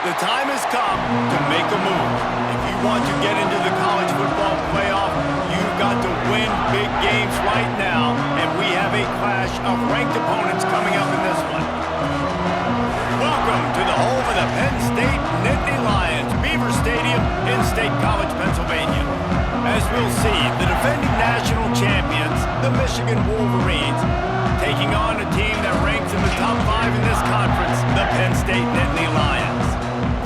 The time has come to make a move. If you want to get into the college football playoff, you've got to win big games right now, and we have a clash of ranked opponents coming up in this one. Welcome to the home of the Penn State Nittany Lions, Beaver Stadium in State College, Pennsylvania. As we'll see, the defending national champions, the Michigan Wolverines, taking on a team that ranks in the top 5 in this conference, the Penn State Nittany Lions.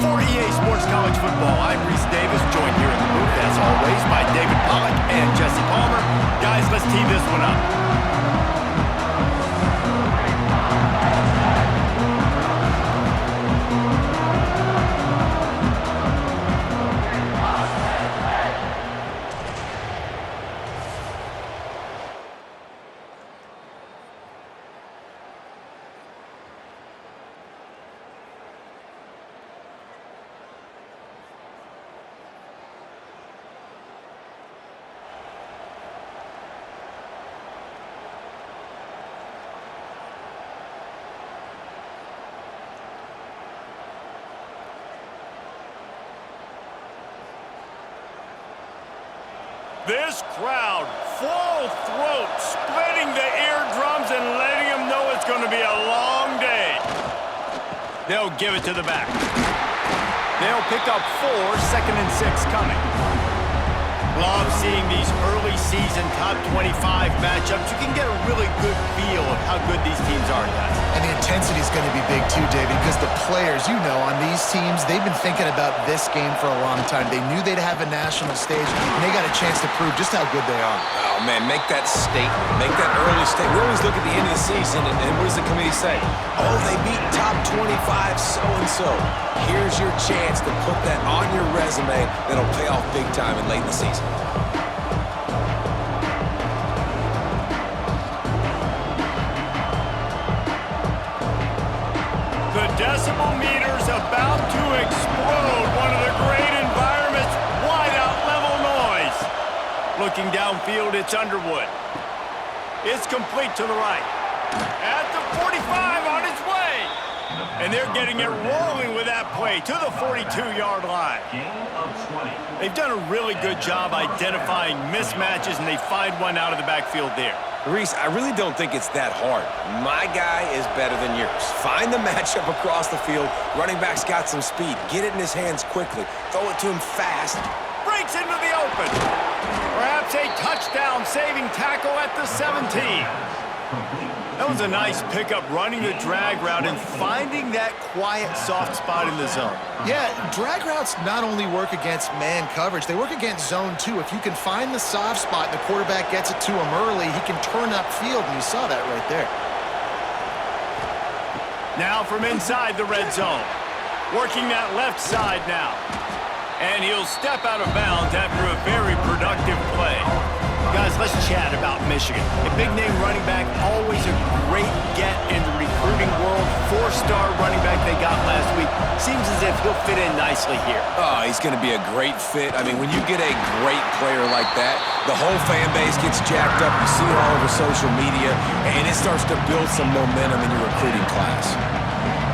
For EA Sports College Football, I'm Reese Davis, joined here in the booth, as always, by David Pollack and Jesse Palmer. Guys, let's tee this one up. This crowd, full throat, splitting the eardrums and letting them know it's going to be a long day. They'll give it to the back. They'll pick up 4, 2nd and 6 coming. Love seeing these early season top 25 matchups. You can get a really good feel of how good these teams are, guys. And the intensity is going to be big too, David, because the players, you know, on these teams, they've been thinking about this game for a long time. They knew they'd have a national stage, and they got a chance to prove just how good they are. Oh, man, make that statement. Make that early statement. We always look at the end of the season, and what does the committee say? Oh, they beat top 25 so-and-so. Here's your chance to put that on your resume that'll pay off big time and late in the season. The decibel meter's about to explode. One of the great environments, wide-out level noise. Looking downfield, it's Underwood. It's complete to the right. At the 45, on its way. And they're getting it rolling with that play to the 42-yard line. They've done a really good job identifying mismatches, and they find one out of the backfield there. Reese, I really don't think it's that hard. My guy is better than yours. Find the matchup across the field. Running back's got some speed. Get it in his hands quickly. Throw it to him fast. Breaks into the open. Perhaps a touchdown-saving tackle at the 17. That was a nice pickup, running the drag route and finding that quiet, soft spot in the zone. Yeah, drag routes not only work against man coverage, they work against zone too. If you can find the soft spot and the quarterback gets it to him early, he can turn upfield, and you saw that right there. Now from inside the red zone. Working that left side now. And he'll step out of bounds after a very productive play. Guys, let's chat about Michigan. A big-name running back, always a great get in the recruiting world. 4-star running back they got last week. Seems as if he'll fit in nicely here. Oh, he's going to be a great fit. I mean, when you get a great player like that, the whole fan base gets jacked up. You see it all over social media, and it starts to build some momentum in your recruiting class.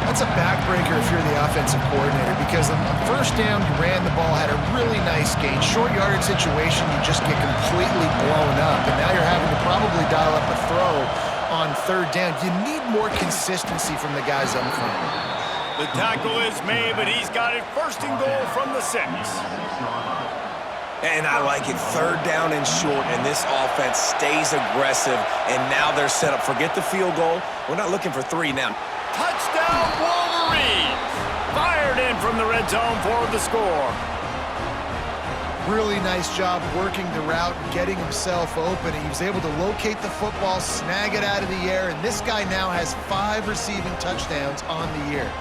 That's a backbreaker if you're the offensive coordinator, because on the first down, you ran the ball, had a really nice gain. Short yardage situation, you just get completely blown up, and now you're having to probably dial up a throw on 3rd down. You need more consistency from the guys up front. The tackle is made, but he's got it 1st and goal from the 6. And I like it, 3rd down and short, and this offense stays aggressive, and now they're set up. Forget the field goal. We're not looking for 3 now. Touchdown, Wolverines! Fired in from the red zone for the score. Really nice job working the route and getting himself open. He was able to locate the football, snag it out of the air, and this guy now has 5 receiving touchdowns on the year.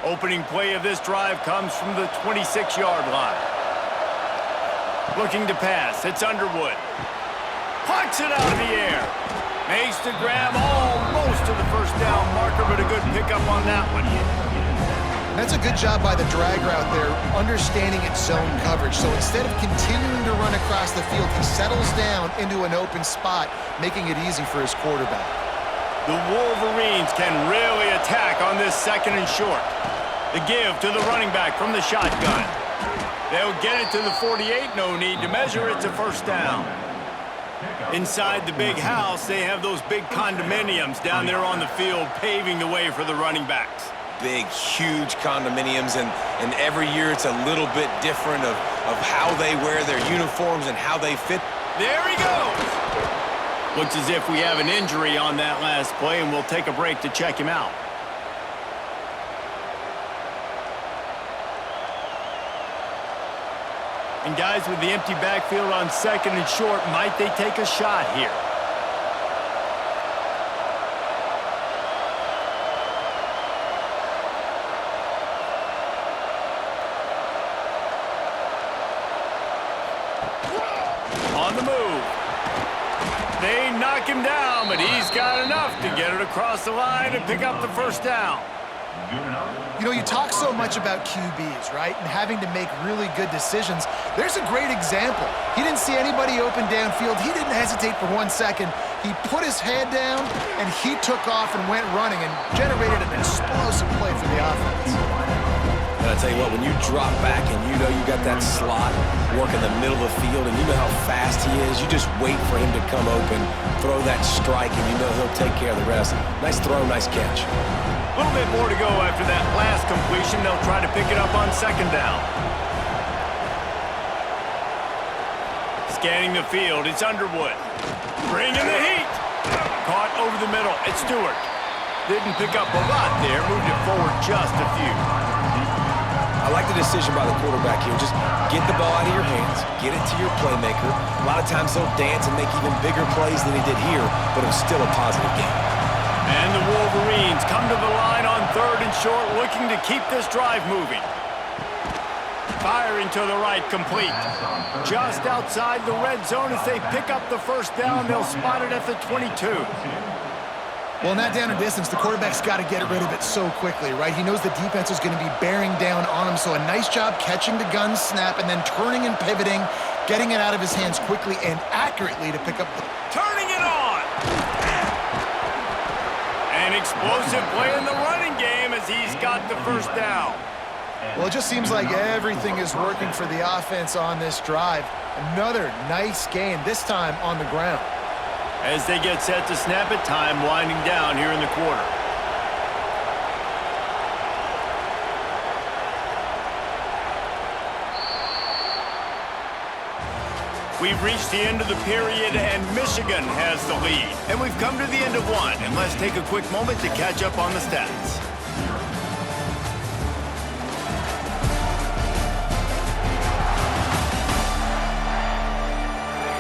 Opening play of this drive comes from the 26-yard line. Looking to pass, it's Underwood. Pucks it out of the air. Makes the grab almost to the first down marker, but a good pickup on that one. That's a good job by the drag route there, understanding its zone coverage. So instead of continuing to run across the field, he settles down into an open spot, making it easy for his quarterback. The Wolverines can really attack on this second and short. The give to the running back from the shotgun. They'll get it to the 48, no need to measure, it's a first down. Inside the big house, they have those big condominiums down there on the field, paving the way for the running backs. Big, huge condominiums, and every year it's a little bit different of how they wear their uniforms and how they fit. There he goes! Looks as if we have an injury on that last play, and we'll take a break to check him out. And guys, with the empty backfield on second and short, might they take a shot here? On the move. They knock him down, but he's got enough to get it across the line and pick up the first down. You know, you talk so much about QBs, right, and having to make really good decisions. There's a great example. He didn't see anybody open downfield. He didn't hesitate for 1 second. He put his head down, and he took off and went running and generated an explosive play for the offense. And I tell you what, when you drop back and you know you got that slot work in the middle of the field and you know how fast he is, you just wait for him to come open, throw that strike, and you know he'll take care of the rest. Nice throw, nice catch. A little bit more to go after that last completion. They'll try to pick it up on second down. Scanning the field, it's Underwood. Bringing the heat. Caught over the middle, it's Stewart. Didn't pick up a lot there, moved it forward just a few. I like the decision by the quarterback here. Just get the ball out of your hands, get it to your playmaker. A lot of times they'll dance and make even bigger plays than he did here, but it was still a positive game. And the Wolverines come to the line on third and short, looking to keep this drive moving. Firing to the right, complete. Just outside the red zone as they pick up the first down. They'll spot it at the 22. Well, in that down and distance, the quarterback's got to get rid of it so quickly, right? He knows the defense is going to be bearing down on him, so a nice job catching the gun snap and then turning and pivoting, getting it out of his hands quickly and accurately to pick up the... Turning it on! An explosive play in the running game as he's got the first down. Well, it just seems like everything is working for the offense on this drive. Another nice gain, this time on the ground. As they get set to snap it, time winding down here in the quarter. We've reached the end of the period, and Michigan has the lead. And we've come to the end of one, and let's take a quick moment to catch up on the stats.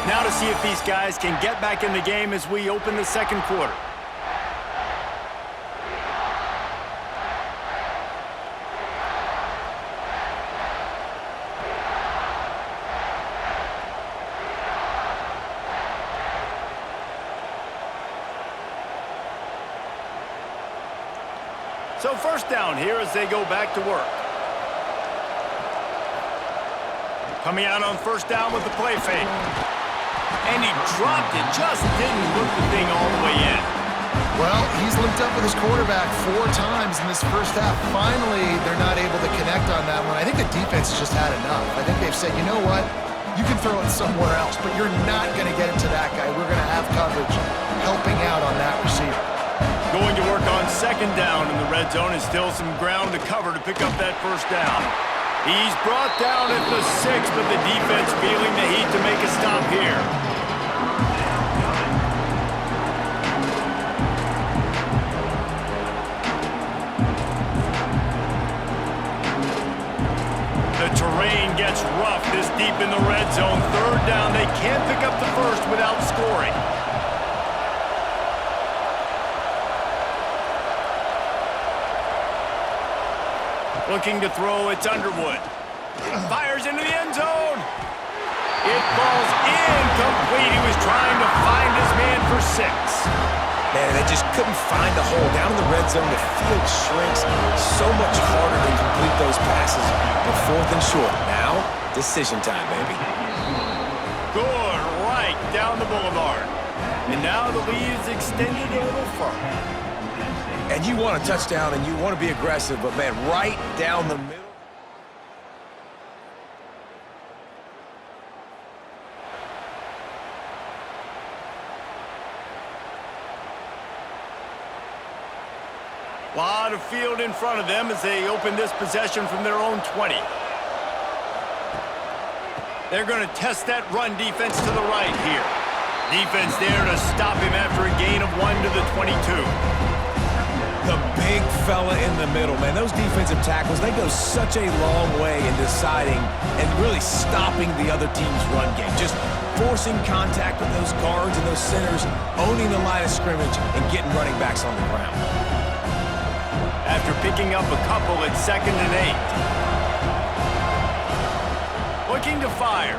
Now to see if these guys can get back in the game as we open the second quarter. So first down here as they go back to work. Coming out on first down with the play fake. And he dropped it, just didn't look the thing all the way in. Well, he's linked up with his quarterback 4 times in this first half. Finally, they're not able to connect on that one. I think the defense has just had enough. I think they've said, you know what? You can throw it somewhere else, but you're not going to get it to that guy. We're going to have coverage helping out on that receiver. Going to work on second down in the red zone, and still some ground to cover to pick up that first down. He's brought down at the 6, but the defense feeling the heat to make a stop here. The terrain gets rough this deep in the red zone. Third down, they can't pick up the first without scoring. Looking to throw, it's Underwood. Fires into the end zone. It falls incomplete. He was trying to find his man for 6. Man, they just couldn't find a hole. Down in the red zone, the field shrinks. So much harder to complete those passes. But 4th and short. Now, decision time, baby. Good, right down the boulevard. And now the lead is extended a little further. And you want a touchdown and you want to be aggressive, but, man, right down the middle. A lot of field in front of them as they open this possession from their own 20. They're going to test that run defense to the right here. Defense there to stop him after a gain of 1 to the 22. The big fella in the middle, man. Those defensive tackles, they go such a long way in deciding and really stopping the other team's run game. Just forcing contact with those guards and those centers, owning the line of scrimmage, and getting running backs on the ground. After picking up a couple, it's 2nd and 8. Looking to fire.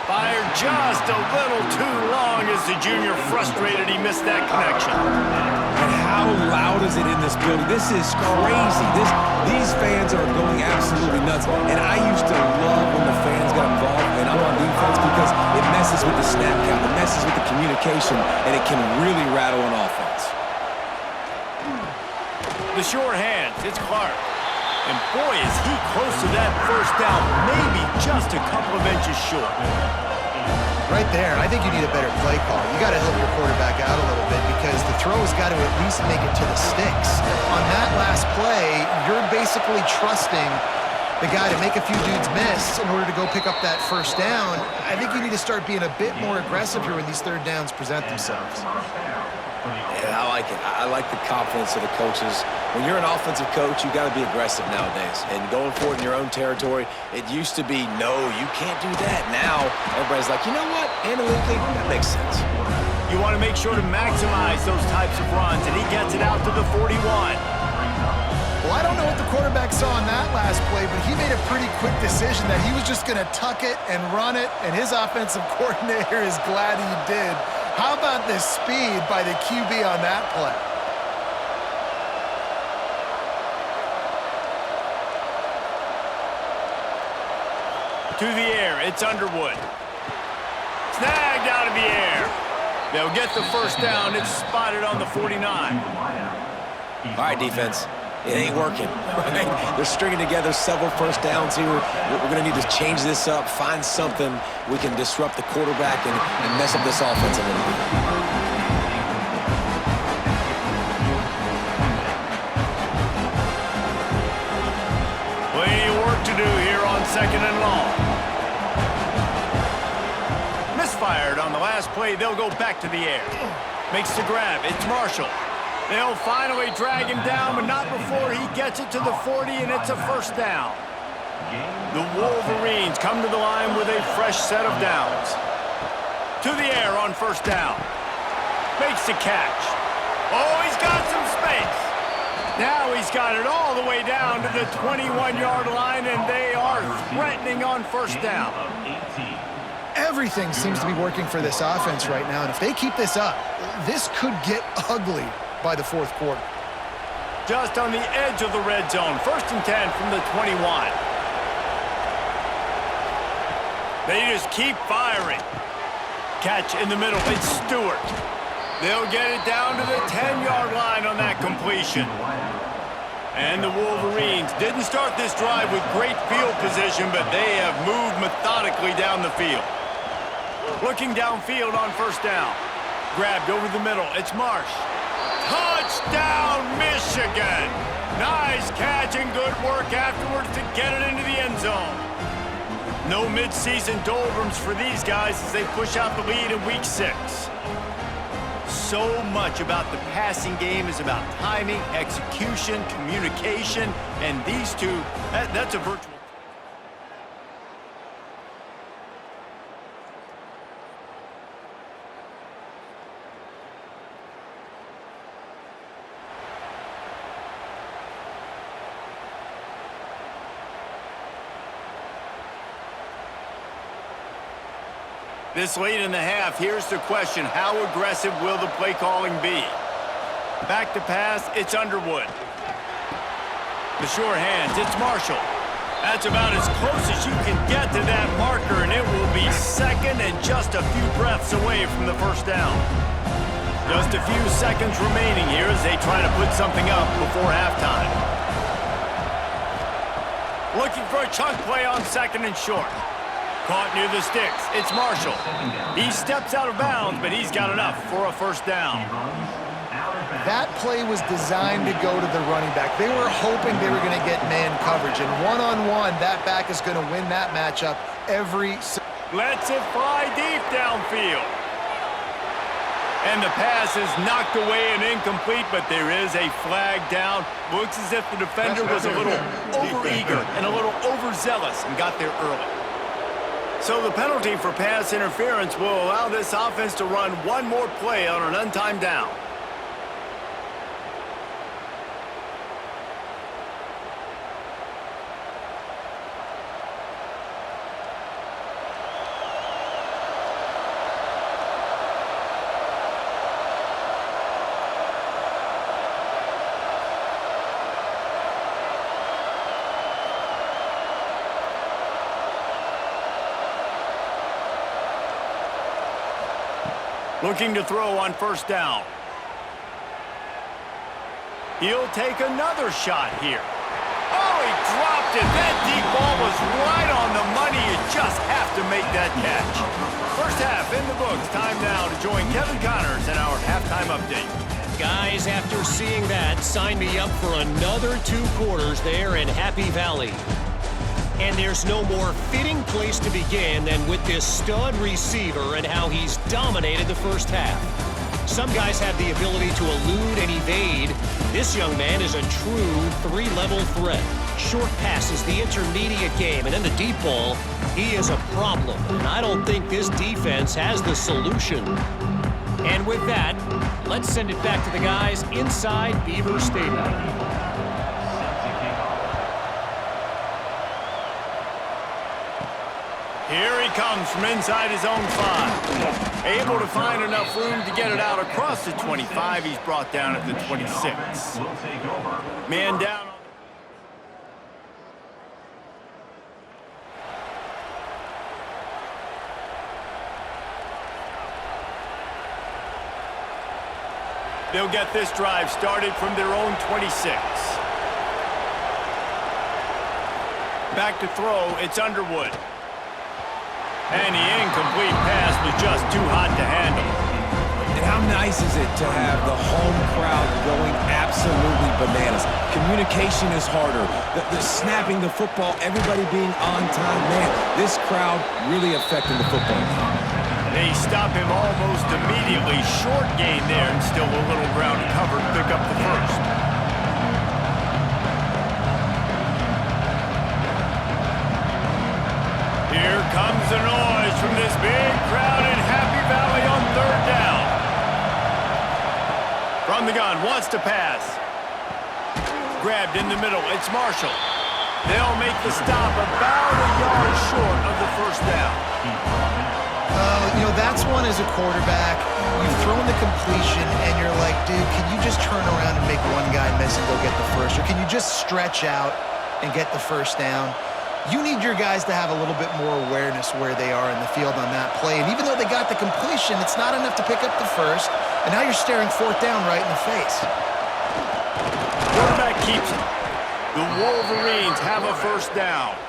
Fired just a little too long as the junior frustrated he missed that connection. And how loud is it in this building? This is crazy. These fans are going absolutely nuts. And I used to love when the fans got involved and I'm on defense because it messes with the snap count, it messes with the communication, and it can really rattle an offense. The sure hands, it's Clark. And boy, is he close to that first down, maybe just a couple of inches short. Right there, I think you need a better play call. You got to help your quarterback out a little bit because the throw has got to at least make it to the sticks. On that last play, you're basically trusting the guy to make a few dudes miss in order to go pick up that first down. I think you need to start being a bit more aggressive here when these 3rd downs present themselves. Yeah, I like it. I like the confidence of the coaches. When you're an offensive coach, you got to be aggressive nowadays. And going forward in your own territory, it used to be, no, you can't do that. Now, everybody's like, you know what? Analytically, that makes sense. You want to make sure to maximize those types of runs, and he gets it out to the 41. Well, I don't know what the quarterback saw on that last play, but he made a pretty quick decision that he was just going to tuck it and run it, and his offensive coordinator is glad he did. How about the speed by the QB on that play? To the air, it's Underwood. Snagged out of the air. They'll get the first down. It's spotted on the 49. All right, defense. It ain't working. Right? They're stringing together several first downs here. We're going to need to change this up, find something we can disrupt the quarterback and mess up this offense a little bit. Plenty of work to do here on 2nd and long. Misfired on the last play. They'll go back to the air. Makes the grab. It's Marshall. They'll finally drag him down, but not before he gets it to the 40, and it's a first down. The Wolverines come to the line with a fresh set of downs. To the air on first down. Makes the catch. Oh, he's got some space. Now he's got it all the way down to the 21-yard line, and they are threatening on first down. Everything seems to be working for this offense right now, and if they keep this up, this could get ugly by the 4th quarter. Just on the edge of the red zone. 1st and 10 from the 21. They just keep firing. Catch in the middle. It's Stewart. They'll get it down to the 10-yard line on that completion. And the Wolverines didn't start this drive with great field position, but they have moved methodically down the field. Looking downfield on first down. Grabbed over the middle. It's Marsh. Touchdown, Michigan! Nice catch and good work afterwards to get it into the end zone. No mid-season doldrums for these guys as they push out the lead in Week 6. So much about the passing game is about timing, execution, communication, and these two, that's a virtual. This late in the half, here's the question. How aggressive will the play calling be? Back to pass, it's Underwood. The sure hands, it's Marshall. That's about as close as you can get to that marker, and it will be second and just a few breaths away from the first down. Just a few seconds remaining here as they try to put something up before halftime. Looking for a chunk play on second and short. Caught near the sticks. It's Marshall. He steps out of bounds, but he's got enough for a first down. That play was designed to go to the running back. They were hoping they were going to get man coverage, and one-on-one, that back is going to win that matchup every... Lets it fly deep downfield. And the pass is knocked away and incomplete, but there is a flag down. Looks as if the defender was a little overeager and a little overzealous and got there early. So the penalty for pass interference will allow this offense to run one more play on an untimed down. Looking to throw on first down. He'll take another shot here. Oh, he dropped it. That deep ball was right on the money. You just have to make that catch. First half in the books. Time now to join Kevin Connors in our halftime update. Guys, after seeing that, sign me up for another 2 quarters there in Happy Valley. And there's no more fitting place to begin than with this stud receiver and how he's dominated the first half. Some guys have the ability to elude and evade. This young man is a true 3-level threat. Short passes, the intermediate game, and then the deep ball, he is a problem. And I don't think this defense has the solution. And with that, let's send it back to the guys inside Beaver Stadium. Here he comes from inside his own 5. Able to find enough room to get it out across the 25. He's brought down at the 26. Man down. They'll get this drive started from their own 26. Back to throw, it's Underwood. And the incomplete pass was just too hot to handle. And how nice is it to have the home crowd going absolutely bananas? Communication is harder. The snapping the football, everybody being on time. Man, this crowd really affecting the football. They stop him almost immediately. Short gain there and still a little ground to cover to pick up the first. Here comes the noise from this big crowd in Happy Valley on third down. From the gun, wants to pass. Grabbed in the middle, it's Marshall. They'll make the stop about a yard short of the first down. You know, that's one as a quarterback. You've thrown the completion, and you're like, dude, can you just turn around and make one guy miss and go get the first? Or can you just stretch out and get the first down? You need your guys to have a little bit more awareness where they are in the field on that play. And even though they got the completion, it's not enough to pick up the first. And now you're staring fourth down right in the face. Quarterback keeps it. The Wolverines have a first down.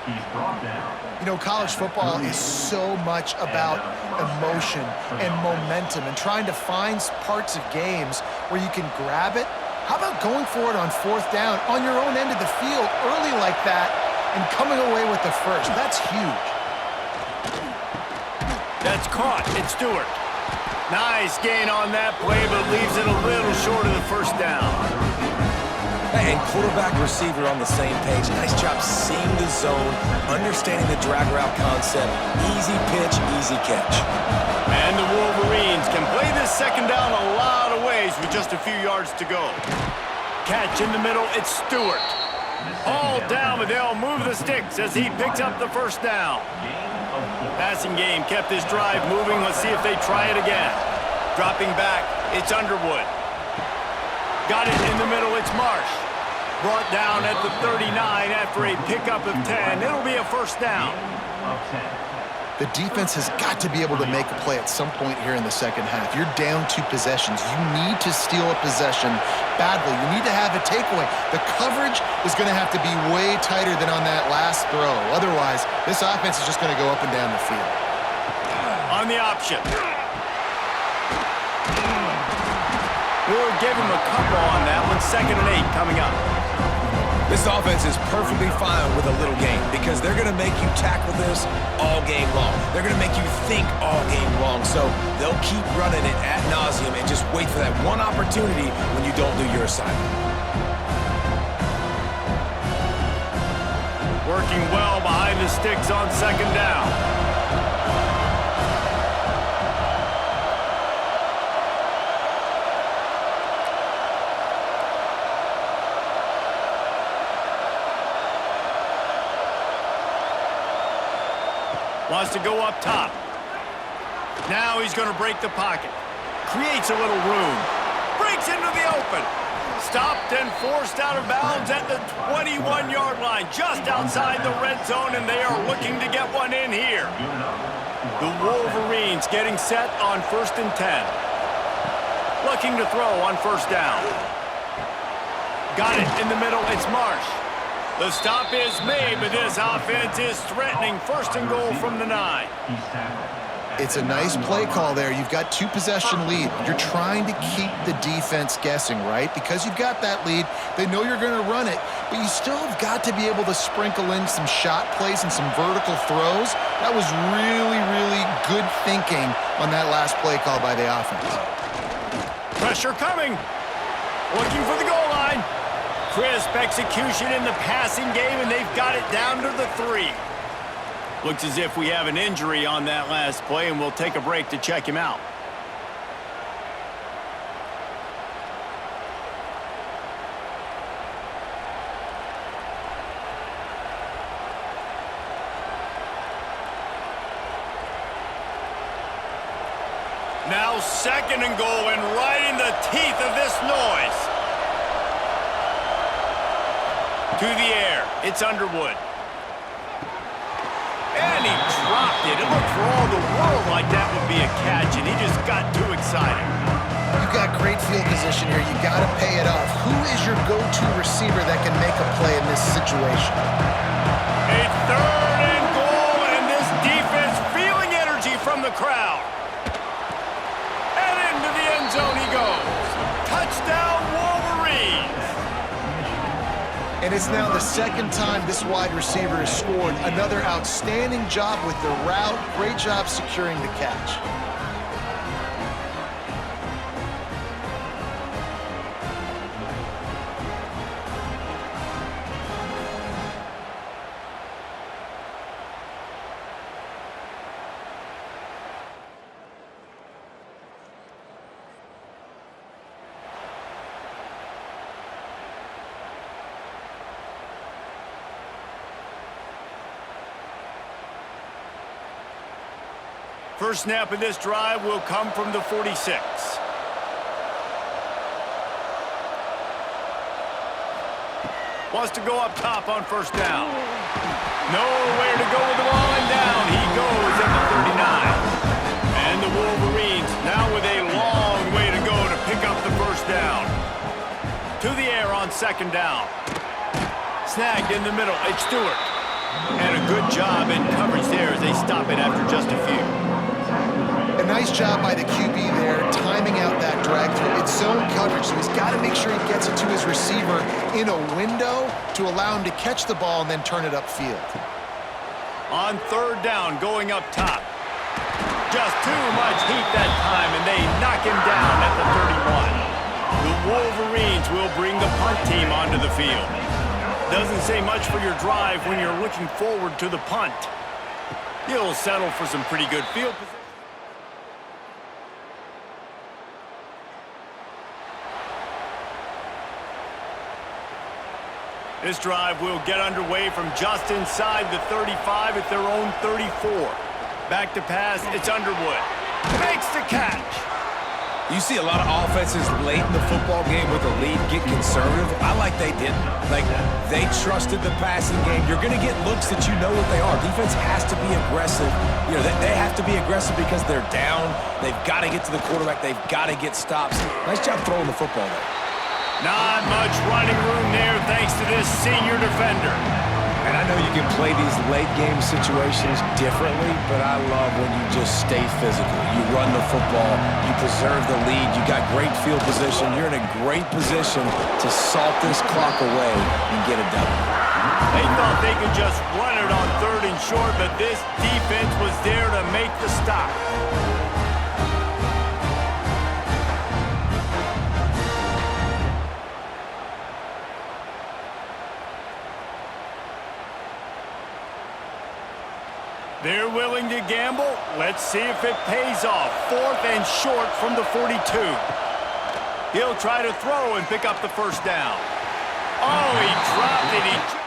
You know, college football is so much about emotion and momentum and trying to find parts of games where you can grab it. How about going for it on fourth down on your own end of the field early like that and coming away with the first? That's huge. That's caught. It's Stewart. Nice gain on that play, but leaves it a little short of the first down. And quarterback receiver on the same page. Nice job seeing the zone, understanding the drag route concept. Easy pitch, easy catch. And the Wolverines can play this second down a lot of ways with just a few yards to go. Catch in the middle, it's Stewart. All down, but they'll move the sticks as he picks up the first down. Passing game kept this drive moving. Let's see if they try it again. Dropping back, it's Underwood. Got it in the middle, it's Marsh. Brought down at the 39 after a pickup of 10. It'll be a first down. The defense has got to be able to make a play at some point here in the second half. You're down 2 possessions. You need to steal a possession badly. You need to have a takeaway. The coverage is going to have to be way tighter than on that last throw. Otherwise, this offense is just going to go up and down the field. On the option. We'll give him a couple on that one. 2nd and 8 coming up. This offense is perfectly fine with a little game because they're going to make you tackle this all game long. They're going to make you think all game long. So they'll keep running it ad nauseum and just wait for that one opportunity when you don't do your assignment. Working well behind the sticks on 2nd down. Wants to go up top. Now he's going to break the pocket. Creates a little room. Breaks into the open. Stopped and forced out of bounds at the 21-yard line, just outside the red zone, and they are looking to get one in here. The Wolverines getting set on 1st and 10. Looking to throw on 1st down. Got it in the middle. It's Marsh. The stop is made, but this offense is threatening 1st and goal from the 9. It's a nice play call there. You've got 2 possession lead. You're trying to keep the defense guessing, right? Because you've got that lead, they know you're going to run it, but you still have got to be able to sprinkle in some shot plays and some vertical throws. That was really, really good thinking on that last play call by the offense. Pressure coming. Looking for the goal line. Crisp execution in the passing game, and they've got it down to the 3. Looks as if we have an injury on that last play, and we'll take a break to check him out. Now 2nd and goal, and right in the teeth of this noise. To the air, it's Underwood. And he dropped it. It looked for all the world like that would be a catch, and he just got too excited. You've got great field position here. You got to pay it off. Who is your go-to receiver that can make a play in this situation? A 3rd and goal, and this defense feeling energy from the crowd. And into the end zone he goes. Touchdown, Wolverines. And it's now the 2nd time this wide receiver has scored. Another outstanding job with the route. Great job securing the catch. First snap of this drive will come from the 46. Wants to go up top on 1st down. Nowhere to go with the ball, and down he goes at the 39. And the Wolverines now with a long way to go to pick up the 1st down. To the air on 2nd down. Snagged in the middle, it's Stewart. And a good job in coverage there as they stop it after just a few. A nice job by the QB there, timing out that drag through. It's zone coverage, so he's got to make sure he gets it to his receiver in a window to allow him to catch the ball and then turn it upfield. On 3rd down, going up top. Just too much heat that time, and they knock him down at the 31. The Wolverines will bring the punt team onto the field. Doesn't say much for your drive when you're looking forward to the punt. He'll settle for some pretty good field position. This drive will get underway from just inside the 35 at their own 34. Back to pass, it's Underwood. Makes the catch. You see a lot of offenses late in the football game with a lead get conservative. I like they didn't. Like, they trusted the passing game. You're going to get looks that you know what they are. Defense has to be aggressive. You know, they have to be aggressive because they're down. They've got to get to the quarterback. They've got to get stops. Nice job throwing the football there. Not much running room there thanks to this senior defender. And I know you can play these late-game situations differently, but I love when you just stay physical. You run the football, you preserve the lead, you got great field position. You're in a great position to salt this clock away and get a W. They thought they could just run it on 3rd and short, but this defense was there to make the stop. They're willing to gamble. Let's see if it pays off. 4th and short from the 42. He'll try to throw and pick up the first down. Oh, he dropped it.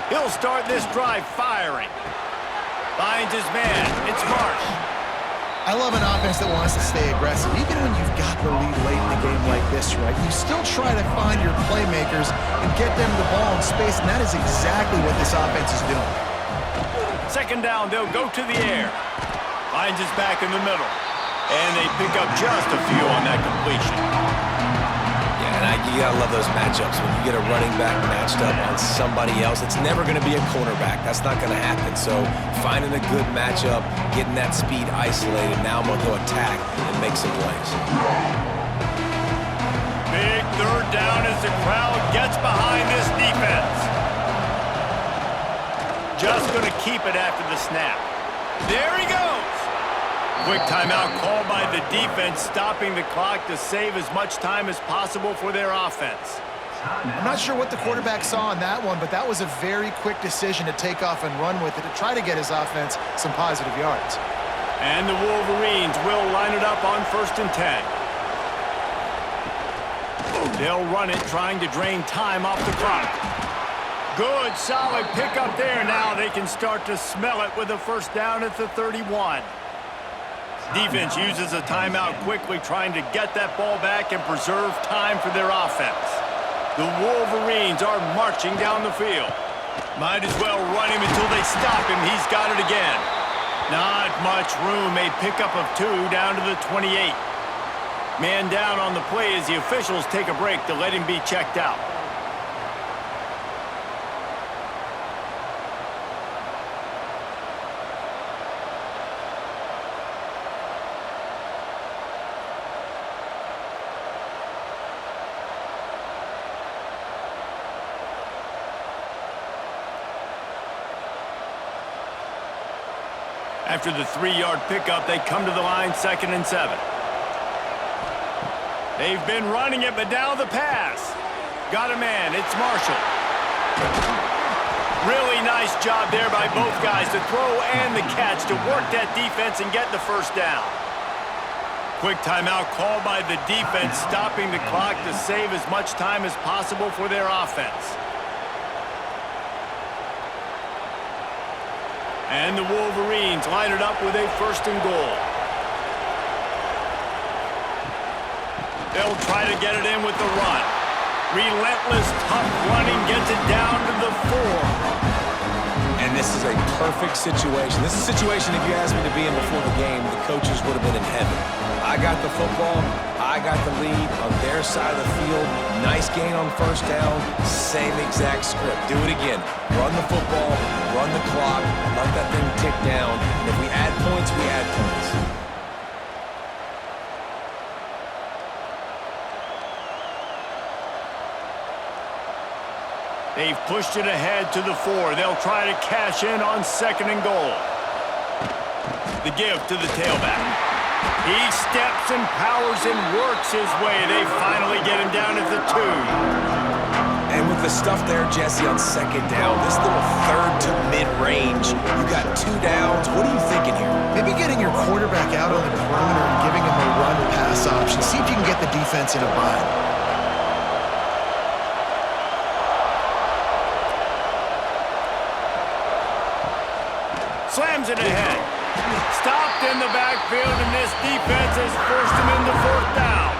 He'll start this drive firing. Finds his man. It's Marsh. I love an offense that wants to stay aggressive. Even when you've got the lead late in the game like this, right, you still try to find your playmakers and get them the ball in space, and that is exactly what this offense is doing. 2nd down, they'll go to the air. Finds his back in the middle. And they pick up just a few on that completion. You gotta love those matchups. When you get a running back matched up on somebody else, it's never gonna be a cornerback. That's not gonna happen. So finding a good matchup, getting that speed isolated, now I'm gonna go attack and make some plays. Big 3rd down as the crowd gets behind this defense. Just gonna keep it after the snap. There he goes. Quick timeout called by the defense, stopping the clock to save as much time as possible for their offense. I'm not sure what the quarterback saw on that one, but that was a very quick decision to take off and run with it to try to get his offense some positive yards. And the Wolverines will line it up on 1st and 10. They'll run it, trying to drain time off the clock. Good, solid pickup there. Now they can start to smell it with a 1st down at the 31. Defense uses a timeout quickly, trying to get that ball back and preserve time for their offense. The Wolverines are marching down the field. Might as well run him until they stop him. He's got it again. Not much room. A pickup of 2 down to the 28. Man down on the play as the officials take a break to let him be checked out. After the 3-yard pickup, they come to the line 2nd and 7. They've been running it, but now the pass. Got a man. It's Marshall. Really nice job there by both guys to throw and the catch to work that defense and get the 1st down. Quick timeout called by the defense, stopping the clock to save as much time as possible for their offense. And the Wolverines line it up with a 1st and goal. They'll try to get it in with the run. Relentless, tough running gets it down to the 4. And this is a perfect situation. This is a situation, if you asked me to be in before the game, the coaches would have been in heaven. I got the football. I got the lead on their side of the field. Nice gain on 1st down. Same exact script. Do it again. Run the football, run the clock, let that thing tick down. And if we add points, we add points. They've pushed it ahead to the 4. They'll try to cash in on 2nd and goal. The give to the tailback. He steps and powers and works his way. They finally get him down at the 2. And with the stuff there, Jesse, on second down, this little third to mid-range, you got 2 downs. What are you thinking here? Maybe getting your quarterback out on the perimeter and giving him a run-pass option. See if you can get the defense in a bind. Slams it ahead. Stopped in the backfield, and this defense has forced him into 4th down.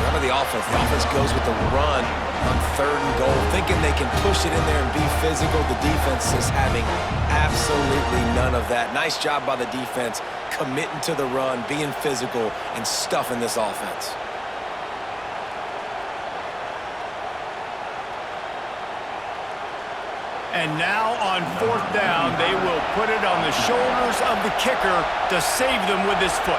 Remember the offense. The offense goes with the run on 3rd and goal, thinking they can push it in there and be physical. The defense is having absolutely none of that. Nice job by the defense, committing to the run, being physical, and stuffing this offense. And now on 4th down, they will put it on the shoulders of the kicker to save them with his foot.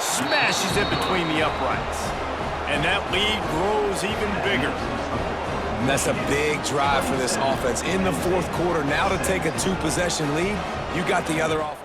Smashes it between the uprights. And that lead grows even bigger. And that's a big drive for this offense in the 4th quarter. Now to take a 2-possession lead, you got the other offense.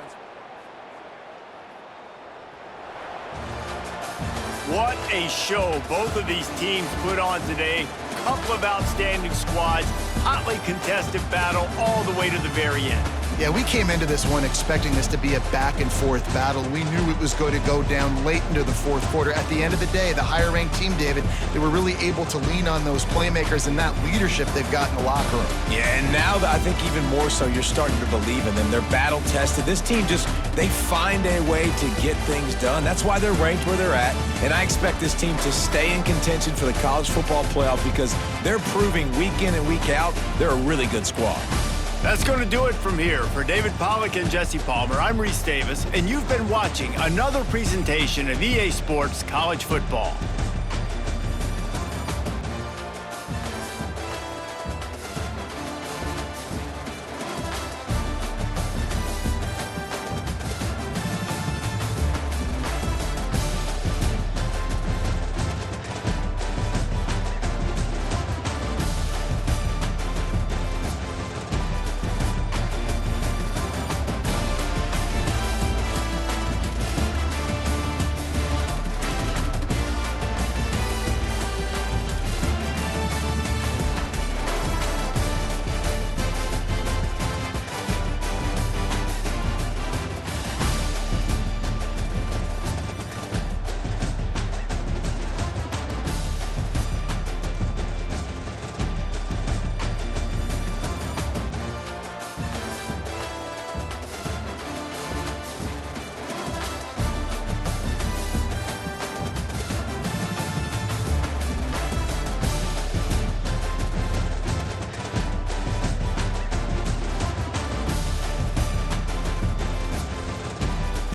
What a show both of these teams put on today. Couple of outstanding squads, hotly contested battle all the way to the very end. Yeah, we came into this one expecting this to be a back-and-forth battle. We knew it was going to go down late into the 4th quarter. At the end of the day, the higher-ranked team, David, they were really able to lean on those playmakers and that leadership they've got in the locker room. Yeah, and now I think even more so, you're starting to believe in them. They're battle-tested. This team they find a way to get things done. That's why they're ranked where they're at. And I expect this team to stay in contention for the college football playoff because they're proving week in and week out they're a really good squad. That's going to do it from here. For David Pollack and Jesse Palmer, I'm Reese Davis, and you've been watching another presentation of EA Sports College Football.